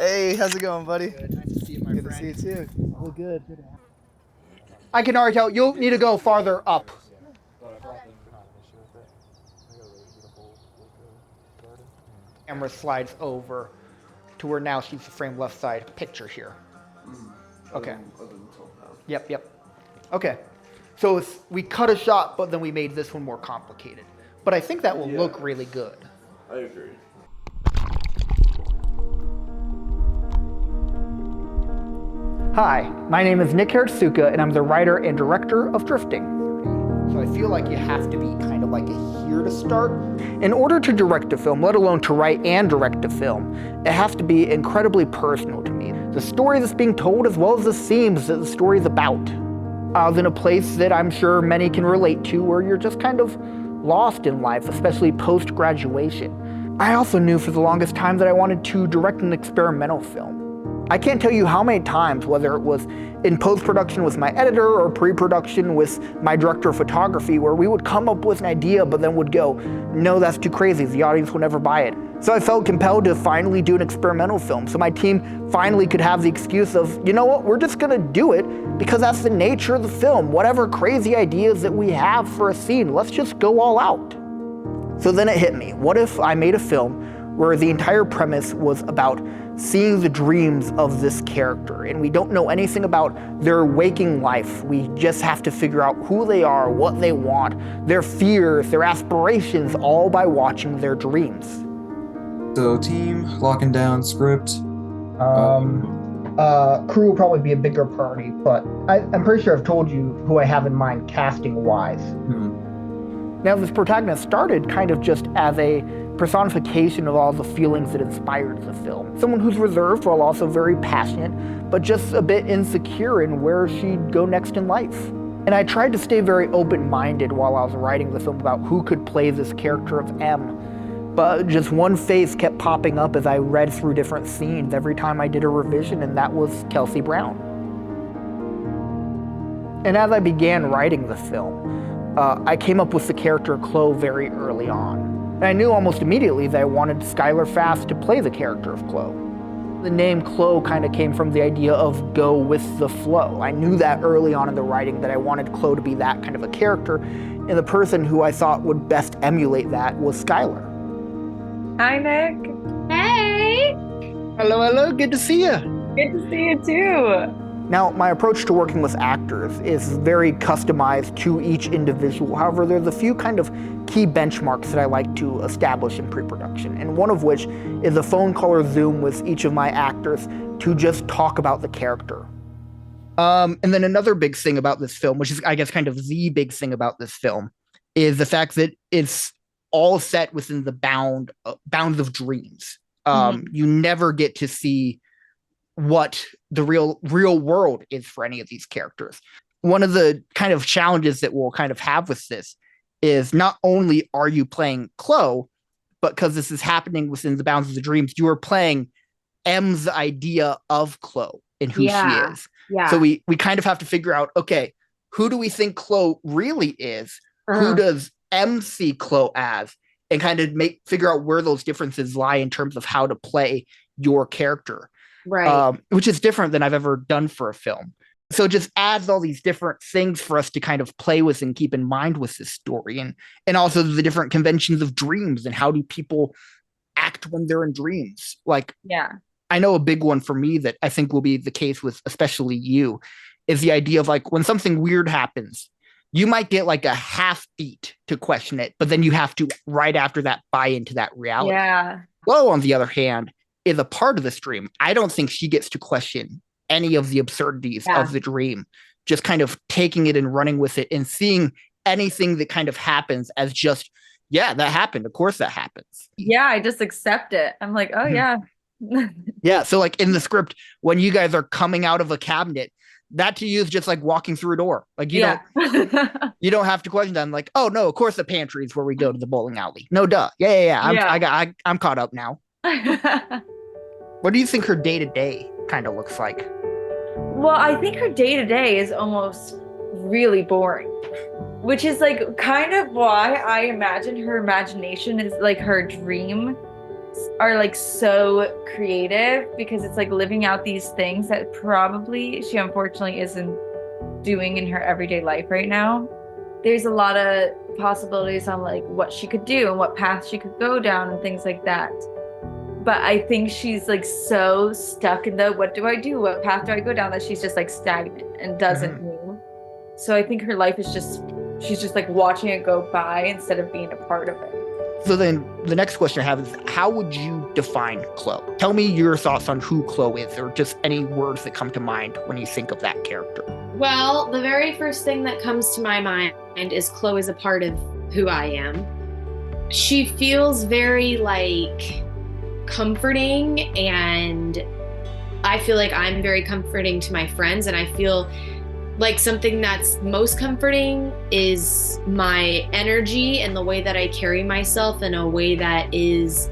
Hey, how's it going, buddy? Good. Nice to see you, my Good friend. to see you too. All good. I can already tell you'll need to go farther up. Camera slides over to where now she's the frame left side picture here. Okay. Yep. Okay. So we cut a shot, but then we made this one more complicated. But I think that will look really good. I agree. Hi, my name is Nick Hertsuka, and I'm the writer and director of Drifting. So I feel like you have to be kind of like a here to start. In order to direct a film, let alone to write and direct a film, it has to be incredibly personal to me. The story that's being told as well as the themes that the story is about. I was in a place that I'm sure many can relate to where you're just kind of lost in life, especially post-graduation. I also knew for the longest time that I wanted to direct an experimental film. I can't tell you how many times, whether it was in post-production with my editor or pre-production with my director of photography, where we would come up with an idea but then would go, no, that's too crazy, the audience will never buy it. So I felt compelled to finally do an experimental film, so my team finally could have the excuse of, you know what, we're just gonna do it because that's the nature of the film. Whatever crazy ideas that we have for a scene, let's just go all out. So then it hit me, what if I made a film where the entire premise was about seeing the dreams of this character, and we don't know anything about their waking life. We just have to figure out who they are, what they want, their fears, their aspirations, all by watching their dreams. So team, locking down script. Crew will probably be a bigger priority, but I'm pretty sure I've told you who I have in mind casting-wise. Now, this protagonist started kind of just as a personification of all the feelings that inspired the film. Someone who's reserved while also very passionate, but just a bit insecure in where she'd go next in life. And I tried to stay very open-minded while I was writing the film about who could play this character of M. But just one face kept popping up as I read through different scenes every time I did a revision, and that was Kelsey Brown. And as I began writing the film, I came up with the character Chloe very early on. And I knew almost immediately that I wanted Skylar Fast to play the character of Chloe. The name Chloe kind of came from the idea of go with the flow. I knew that early on in the writing that I wanted Chloe to be that kind of a character, and the person who I thought would best emulate that was Skylar. Hi, Nick. Hey! Hello, good to see you. Good to see you too. Now, my approach to working with actors is very customized to each individual. However, there's a few kind of key benchmarks that I like to establish in pre-production, and one of which is a phone call or Zoom with each of my actors to just talk about the character. And then another big thing about this film, which is, I guess, kind of the big thing about this film, is the fact that it's all set within the bounds of dreams. You never get to see what the real world is for any of these characters. One of the kind of challenges that we'll kind of have with this is not only are you playing Chloe, but because this is happening within the bounds of the dreams, you are playing M's idea of Chloe and who she is. Yeah. So we kind of have to figure out, okay, who do we think Chloe really is? Who does M see Chloe as? And kind of figure out where those differences lie in terms of how to play your character. Right. Which is different than I've ever done for a film. So it just adds all these different things for us to kind of play with and keep in mind with this story. And also the different conventions of dreams and how do people act when they're in dreams. Like, Yeah. I know a big one for me that I think will be the case with especially you is the idea of like when something weird happens, you might get like a half beat to question it, but then you have to right after that buy into that reality. Yeah. Chloe, on the other hand, is a part of this dream. I don't think she gets to question any of the absurdities of the dream, just kind of taking it and running with it and seeing anything that kind of happens as just, yeah, that happened. Of course that happens. Yeah, I just accept it. I'm like, oh yeah. Yeah, so like in the script, when you guys are coming out of a cabinet, that to you is just like walking through a door. Like you don't have to question that. I'm like, oh no, of course the pantry is where we go to the bowling alley. No, duh. Yeah. I'm caught up now. What do you think her day-to-day kind of looks like? Well, I think her day-to-day is almost really boring, which is like kind of why I imagine her imagination is like her dream are like so creative because it's like living out these things that probably she unfortunately isn't doing in her everyday life right now. There's a lot of possibilities on like what she could do and what path she could go down and things like that. But I think she's like so stuck in the what do I do? What path do I go down? That she's just like stagnant and doesn't move. So I think her life is just, she's just like watching it go by instead of being a part of it. So then the next question I have is, how would you define Chloe? Tell me your thoughts on who Chloe is, or just any words that come to mind when you think of that character. Well, the very first thing that comes to my mind is Chloe is a part of who I am. She feels very like comforting, and I feel like I'm very comforting to my friends, and I feel like something that's most comforting is my energy and the way that I carry myself in a way that is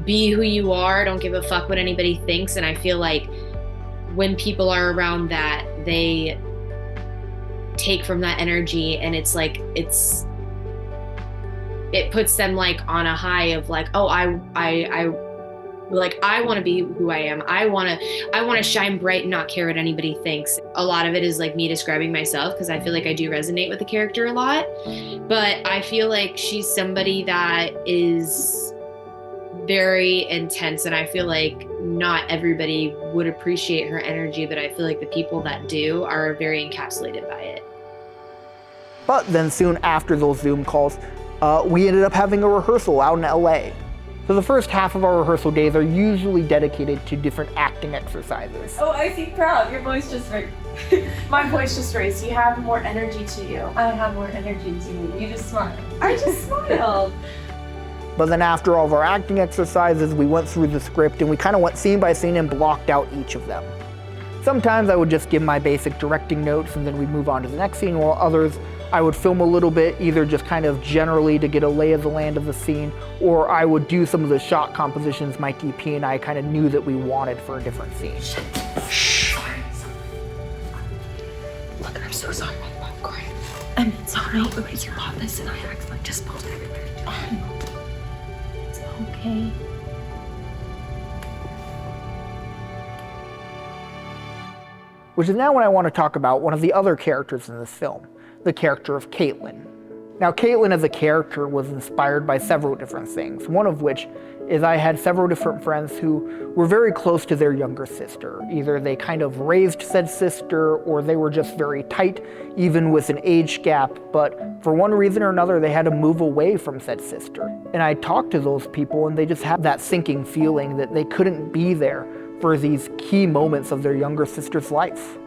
be who you are, don't give a fuck what anybody thinks. And I feel like when people are around that, they take from that energy, and it's like it puts them like on a high of like, oh, I want to be who I am. I want to shine bright and not care what anybody thinks. A lot of it is like me describing myself because I feel like I do resonate with the character a lot. But I feel like she's somebody that is very intense, and I feel like not everybody would appreciate her energy, but I feel like the people that do are very encapsulated by it. But then soon after those Zoom calls, we ended up having a rehearsal out in LA. So the first half of our rehearsal days are usually dedicated to different acting exercises. Oh, I see proud. Your voice just raised. My voice just raised. You have more energy to you. I have more energy to you. You just smiled. I just smiled. But then after all of our acting exercises, we went through the script and we kind of went scene by scene and blocked out each of them. Sometimes I would just give my basic directing notes and then we'd move on to the next scene, while others I would film a little bit, either just kind of generally to get a lay of the land of the scene, or I would do some of the shot compositions my DP and I kind of knew that we wanted for a different scene. Shh. Look, I'm so sorry about the popcorn. I'm sorry. Because you bought this and I accidentally just spilled it everywhere. It's okay. Which is now when I want to talk about one of the other characters in this film, the character of Caitlin. Now, Caitlin as a character was inspired by several different things, one of which is I had several different friends who were very close to their younger sister. Either they kind of raised said sister, or they were just very tight, even with an age gap, but for one reason or another, they had to move away from said sister. And I talked to those people, and they just had that sinking feeling that they couldn't be there for these key moments of their younger sister's life.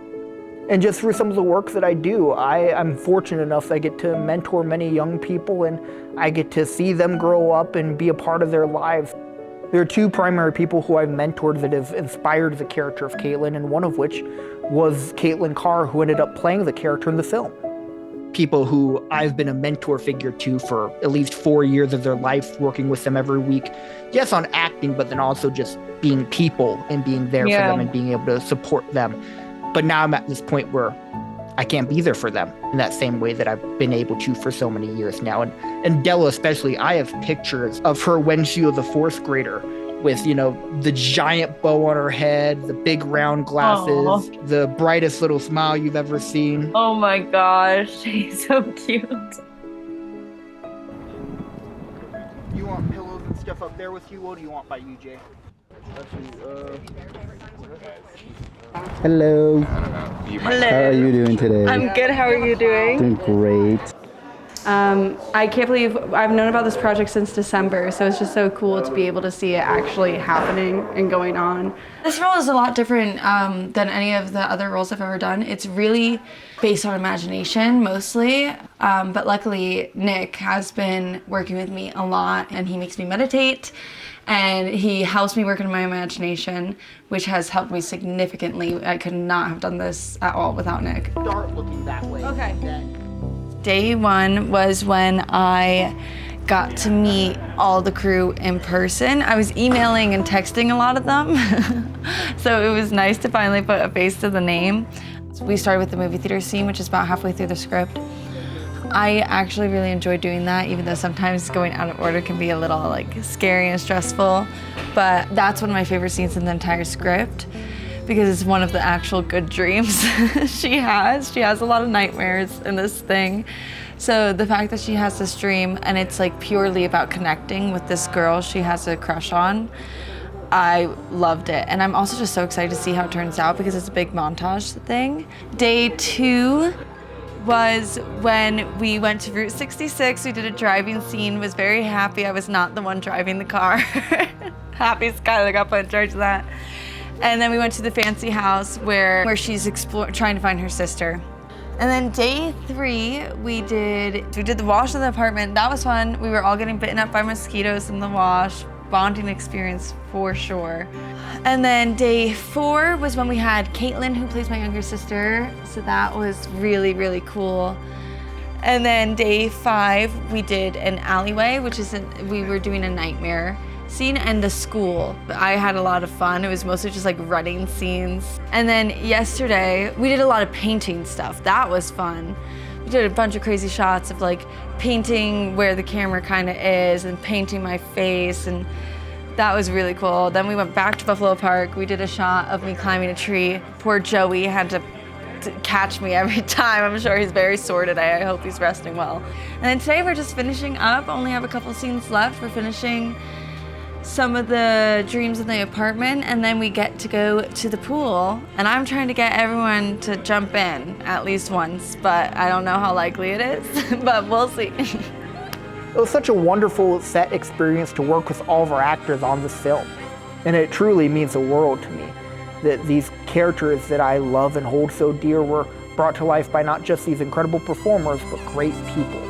And just through some of the work that I do, I'm fortunate enough that I get to mentor many young people, and I get to see them grow up and be a part of their lives. There are two primary people who I've mentored that have inspired the character of Caitlin, and one of which was Caitlin Carr, who ended up playing the character in the film. People who I've been a mentor figure to for at least 4 years of their life, working with them every week. Yes, on acting, but then also just being people and being there for them and being able to support them. But now I'm at this point where I can't be there for them in that same way that I've been able to for so many years now. And Della especially, I have pictures of her when she was a fourth grader with, you know, the giant bow on her head, the big round glasses, the brightest little smile you've ever seen. Oh my gosh, she's so cute. You want pillows and stuff up there with you? What do you want by you, Jay? Hello. Hello. How are you doing today? I'm good. How are you doing? Doing great. I can't believe I've known about this project since December, so it's just so cool to be able to see it actually happening and going on. This role is a lot different than any of the other roles I've ever done. It's really based on imagination mostly, but luckily Nick has been working with me a lot, and he makes me meditate, and he helps me work in my imagination, which has helped me significantly. I could not have done this at all without Nick. Start looking that way. Okay. Day one was when I got to meet all the crew in person. I was emailing and texting a lot of them, so it was nice to finally put a face to the name. So we started with the movie theater scene, which is about halfway through the script. I actually really enjoy doing that, even though sometimes going out of order can be a little like scary and stressful. But that's one of my favorite scenes in the entire script because it's one of the actual good dreams she has. She has a lot of nightmares in this thing. So the fact that she has this dream and it's like purely about connecting with this girl she has a crush on, I loved it. And I'm also just so excited to see how it turns out because it's a big montage thing. Day 2 was when we went to Route 66. We did a driving scene, was very happy I was not the one driving the car. Happy Skylar got put in charge of that. And then we went to the fancy house where she's trying to find her sister. And then day 3, we did the wash in the apartment. That was fun. We were all getting bitten up by mosquitoes in the wash. Bonding experience for sure. And then day 4 was when we had Caitlin, who plays my younger sister. So that was really, really cool. And then day 5, we did an alleyway, we were doing a nightmare scene, and the school. I had a lot of fun. It was mostly just like running scenes. And then yesterday, we did a lot of painting stuff. That was fun. We did a bunch of crazy shots of like painting where the camera kind of is and painting my face, and that was really cool. Then we went back to Buffalo Park. We did a shot of me climbing a tree. Poor Joey had to catch me every time. I'm sure he's very sore today. I hope he's resting well. And then today we're just finishing up. Only have a couple scenes left. We're finishing some of the dreams in the apartment, and then we get to go to the pool. And I'm trying to get everyone to jump in at least once, but I don't know how likely it is, but we'll see. It was such a wonderful set experience to work with all of our actors on this film. And it truly means the world to me that these characters that I love and hold so dear were brought to life by not just these incredible performers, but great people.